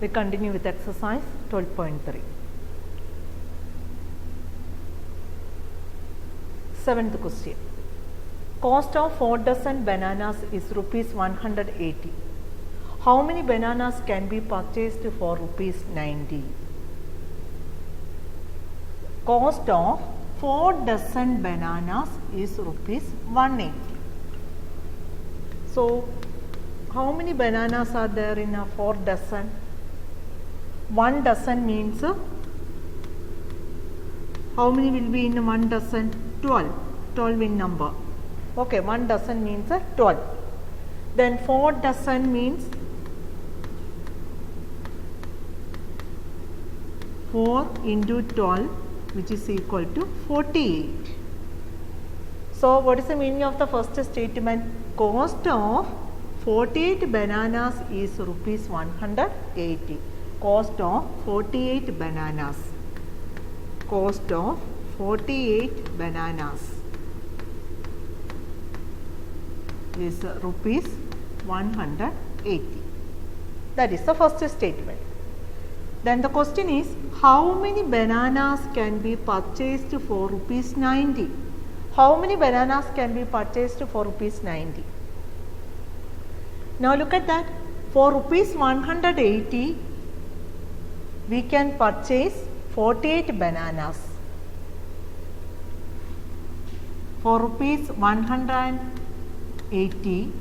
We continue with exercise 12.3. Seventh question. Cost of 4 dozen bananas is rupees 180. How many bananas can be purchased for rupees 90? Cost of 4 dozen bananas is rupees 180. So, how many bananas are there in a 4 dozen? 1 dozen means how many will be in 1 dozen? 12. 12 in number. Okay, 1 dozen means 12. Then 4 dozen means 4 into 12, which is equal to 48. So, what is the meaning of the first statement? Cost of 48 bananas is rupees 180. Cost of 48 bananas. Cost of 48 bananas is rupees 180. That is the first statement. Then the question is, how many bananas can be purchased for rupees 90? How many bananas can be purchased for rupees 90? Now look at that. For rupees 180, we can purchase 48 bananas. For rupees 180,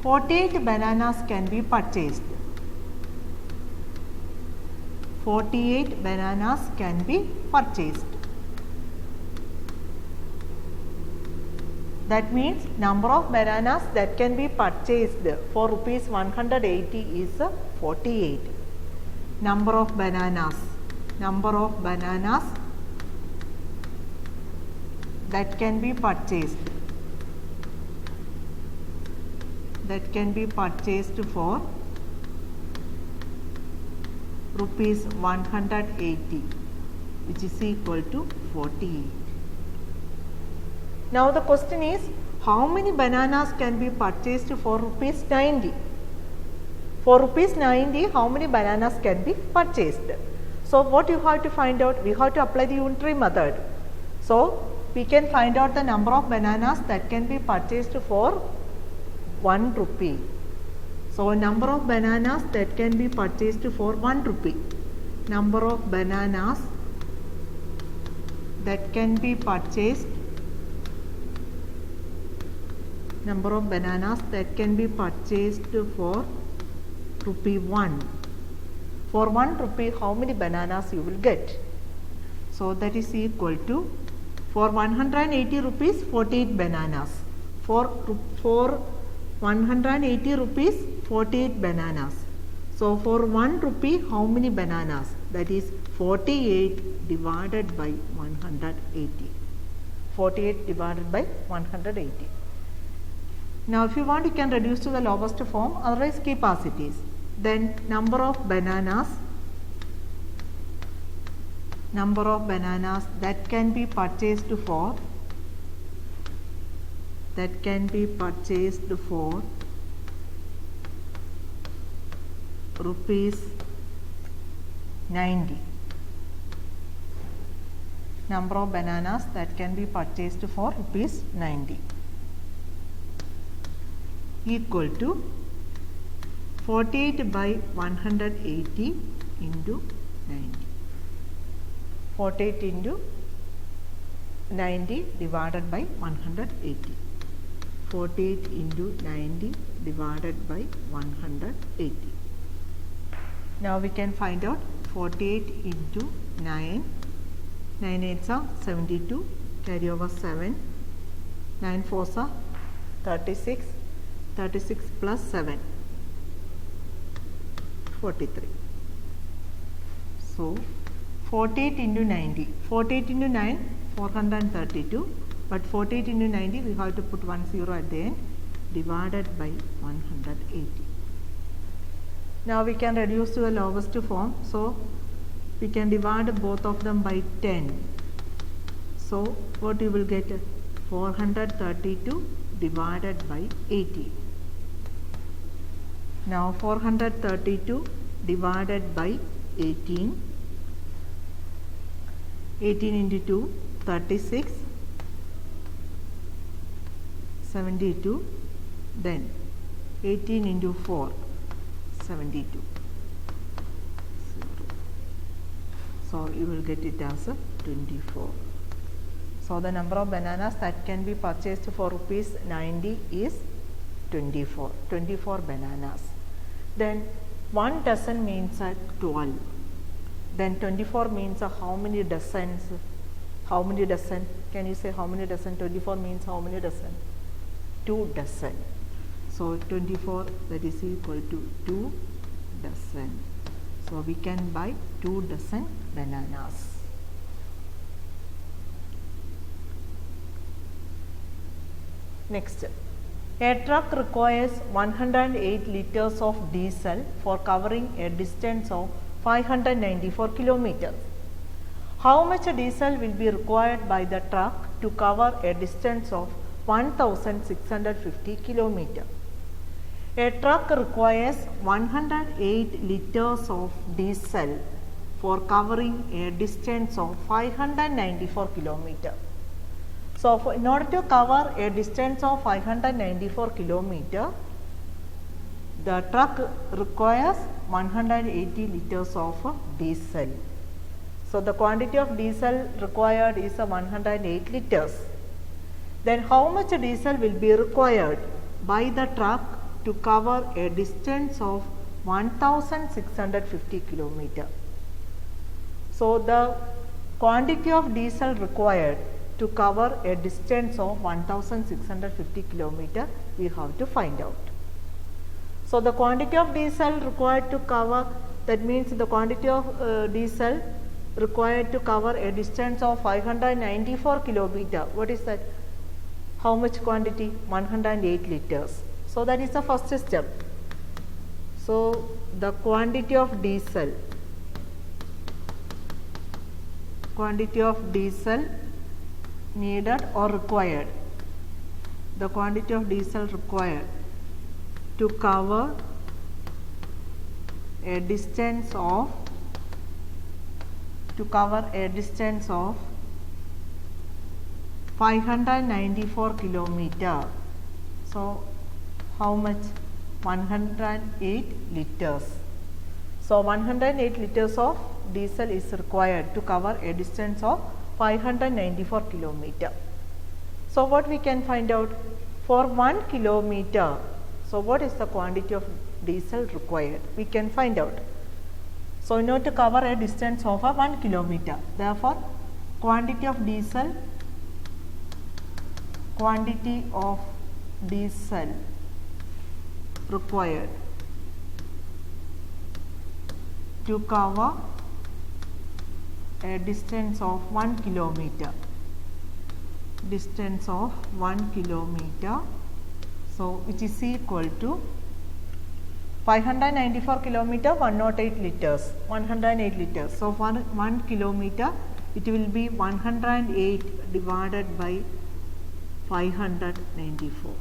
48 bananas can be purchased. 48 bananas can be purchased. That means number of bananas that can be purchased for rupees 180 is 48. Number of bananas that can be purchased for rupees 180, which is equal to 48. Now the question is, how many bananas can be purchased for rupees 90? For rupees 90, how many bananas can be purchased? So what you have to find out? We have to apply the unitary method. So we can find out the number of bananas that can be purchased for 1 rupee. So number of bananas that can be purchased for 1 rupee. Number of bananas that can be purchased for rupee 1. For 1 rupee, how many bananas you will get? So that is equal to, for 180 rupees, 48 bananas. For 180 rupees, 48 bananas. So for 1 rupee, how many bananas? That is 48 divided by 180. 48 divided by 180. Now if you want, you can reduce to the lowest form, otherwise keep as it is. Then number of bananas that can be purchased for rupees 90. Number of bananas that can be purchased for rupees 90 equal to 48 by 180 into 90. 48 into 90 divided by 180. 48 into 90 divided by 180. Now we can find out 48 into 9. 9 8s are 72. Carry over 7. 9 4s are 36. 36 plus 7. 43. So 48 into 90. 48 into 9, 432. But 48 into 90, we have to put 1 0 at the end, divided by 180. Now we can reduce to the lowest form. So we can divide both of them by 10. So what you will get? 432 divided by 80. Now 432 divided by 18. 18 into 2, 36, 72, then 18 into 4, 72. So you will get it as 24. So the number of bananas that can be purchased for rupees 90 is 24. 24 bananas. Then 1 dozen means 12. Then 24 means how many dozens? How many dozen? Can you say how many dozen? 24 means how many dozen? 2 dozen. So 24, that is equal to 2 dozen. So we can buy 2 dozen bananas. Next, a truck requires 108 liters of diesel for covering a distance of 594 kilometers. How much diesel will be required by the truck to cover a distance of 1650 kilometers? A truck requires 108 liters of diesel for covering a distance of 594 kilometers. So, in order to cover a distance of 594 kilometers, the truck requires 180 liters of diesel. So, the quantity of diesel required is 108 liters. Then how much diesel will be required by the truck to cover a distance of 1650 kilometers? So, the quantity of diesel required to cover a distance of 1650 kilometers we have to find out. So, the quantity of diesel required to cover, that means the quantity of diesel required to cover a distance of 594 kilometers. What is that? How much quantity? 108 liters. So, that is the first step. So, the quantity of diesel needed or required, the quantity of diesel required to cover a distance of 594 kilometers. So, how much? 108 liters. So, 108 liters of diesel is required to cover a distance of 594 kilometers. So, what we can find out? For 1 kilometer, so what is the quantity of diesel required? We can find out. So, in order to cover a distance of 1 kilometer, therefore, quantity of diesel required to cover a distance of 1 kilometer. So, which is equal to 594 kilometer, 108 liters, 108 liters. So, for 1 kilometer it will be 108 divided by 594.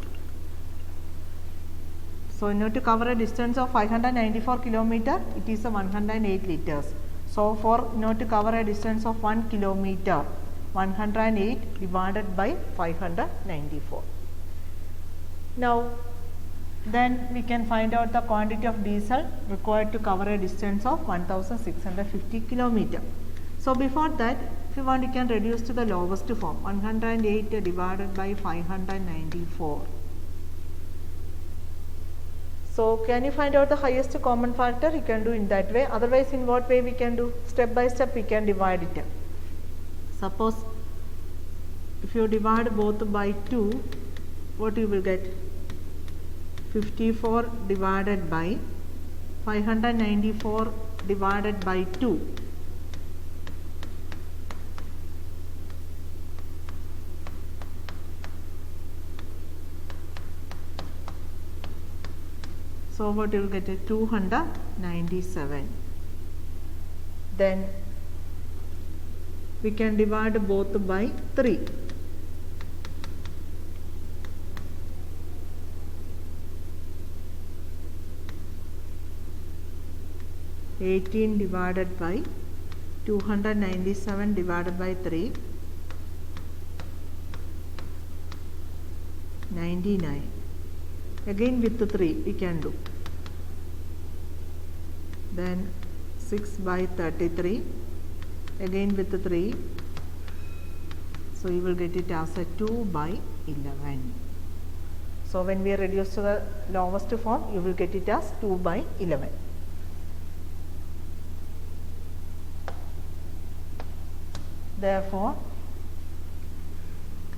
So, in order to cover a distance of 594 kilometer, it is 108 liters. So, in order to cover a distance of 1 kilometer, 108 divided by 594. Now, then we can find out the quantity of diesel required to cover a distance of 1650 kilometer. So, before that, if you want, you can reduce to the lowest form, 108 divided by 594. So, can you find out the highest common factor? You can do in that way. Otherwise, in what way we can do? Step by step we can divide it. Suppose if you divide both by 2, what you will get? 54 divided by 594 divided by 2. So, what you will get? 297. Then we can divide both by 3. 18 divided by 297 divided by 3, 99. Again with the 3 we can do. Then 6 by 33, again with the 3. So you will get it as a 2 by 11. So when we reduce to the lowest form, you will get it as 2 by 11. Therefore,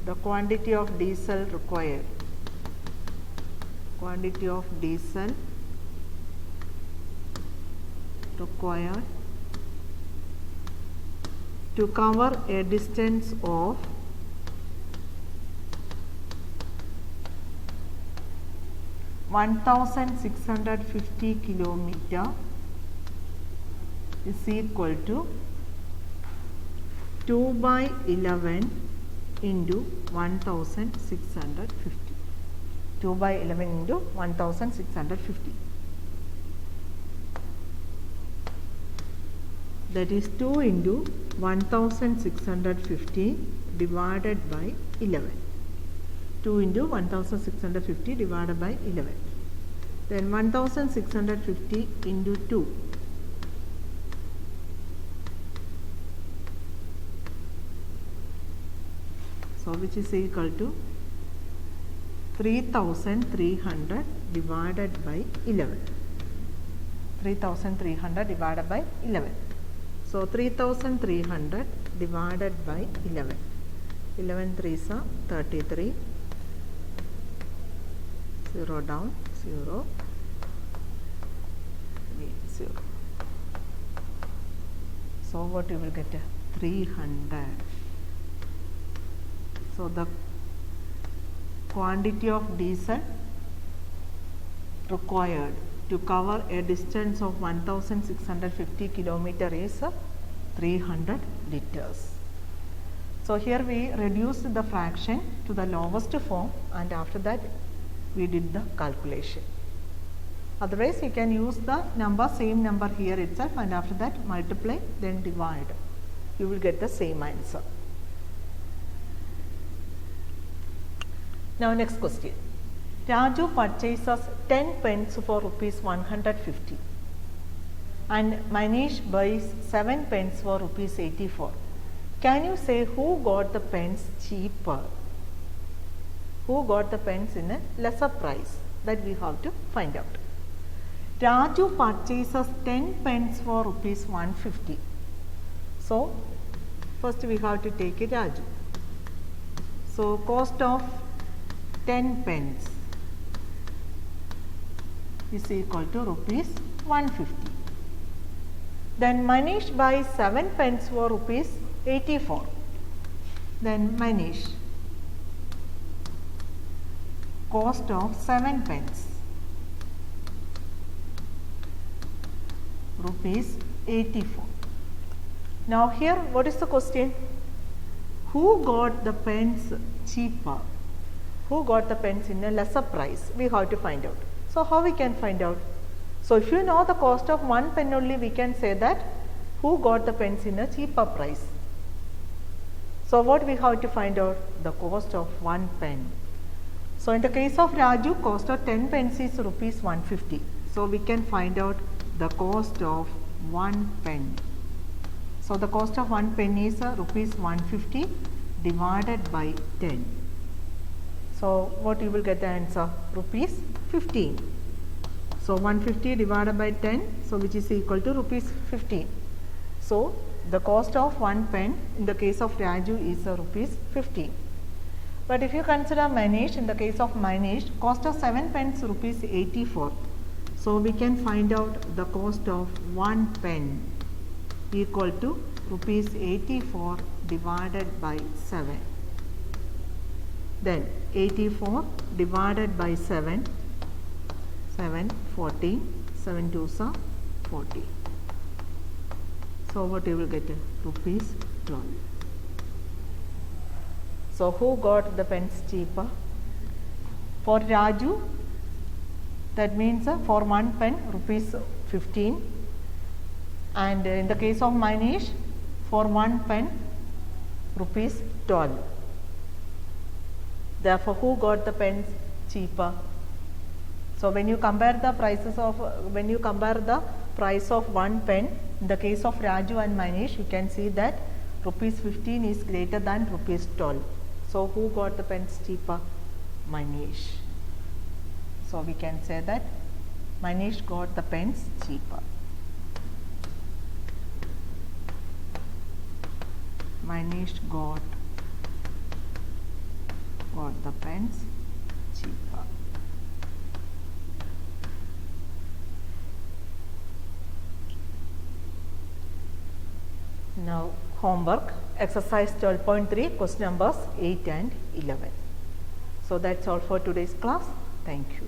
the quantity of diesel required, to cover a distance of 1650 kilometer is equal to 2 by 11 into 1650. 2 by 11 into 1650. That is 2 into 1650 divided by 11. 2 into 1650 divided by 11. Then 1650 into 2. So which is equal to 3300 divided by 11. 3300 divided by 11. So 3300 divided by 11. 11 3s are 33. 0 down, 0, 0. So what you will get? 300. So the quantity of diesel required to cover a distance of 1650 kilometer is 300 liters. So here we reduced the fraction to the lowest form, and after that we did the calculation. Otherwise you can use the number, same number here itself, and after that multiply, then divide. You will get the same answer. Now next question. Raju purchases 10 pens for rupees 150 and Manish buys 7 pens for rupees 84. Can you say who got the pens cheaper? Who got the pens in a lesser price? That we have to find out. Raju purchases 10 pens for rupees 150. So first we have to take it Raju. So cost of 10 pens is equal to rupees 150. Then Manish buys 7 pens for rupees 84. Then Manish, cost of 7 pens rupees 84. Now here what is the question? Who got the pens cheaper? Who got the pens in a lesser price? We have to find out. So how we can find out? So if you know the cost of 1 pen only, we can say that who got the pens in a cheaper price. So what we have to find out? The cost of 1 pen. So in the case of Raju, cost of 10 pens is rupees 150. So we can find out the cost of 1 pen. So the cost of 1 pen is rupees 150 divided by 10. So what you will get the answer? Rupees 15. So 150 divided by 10, so which is equal to rupees 15. So the cost of 1 pen in the case of Raju is rupees 15. But if you consider Manish, in the case of Manish, cost of 7 pens rupees 84. So we can find out the cost of 1 pen equal to rupees 84 divided by 7. Then 84 divided by 7, 7, 40, 7 2s are 40. So what you will get? Rupees 12. So who got the pens cheaper? For Raju, that means for 1 pen rupees 15. and in the case of Manish, for 1 pen rupees 12. Therefore, who got the pens cheaper? So when you compare the prices of price of 1 pen in the case of Raju and Manish, you can see that rupees 15 is greater than rupees 12. So who got the pens cheaper? Manish. So we can say that Manish got the pens cheaper. Manish got the pens cheaper. Now homework, exercise 12.3, question numbers 8 and 11. So that's all for today's class. Thank you.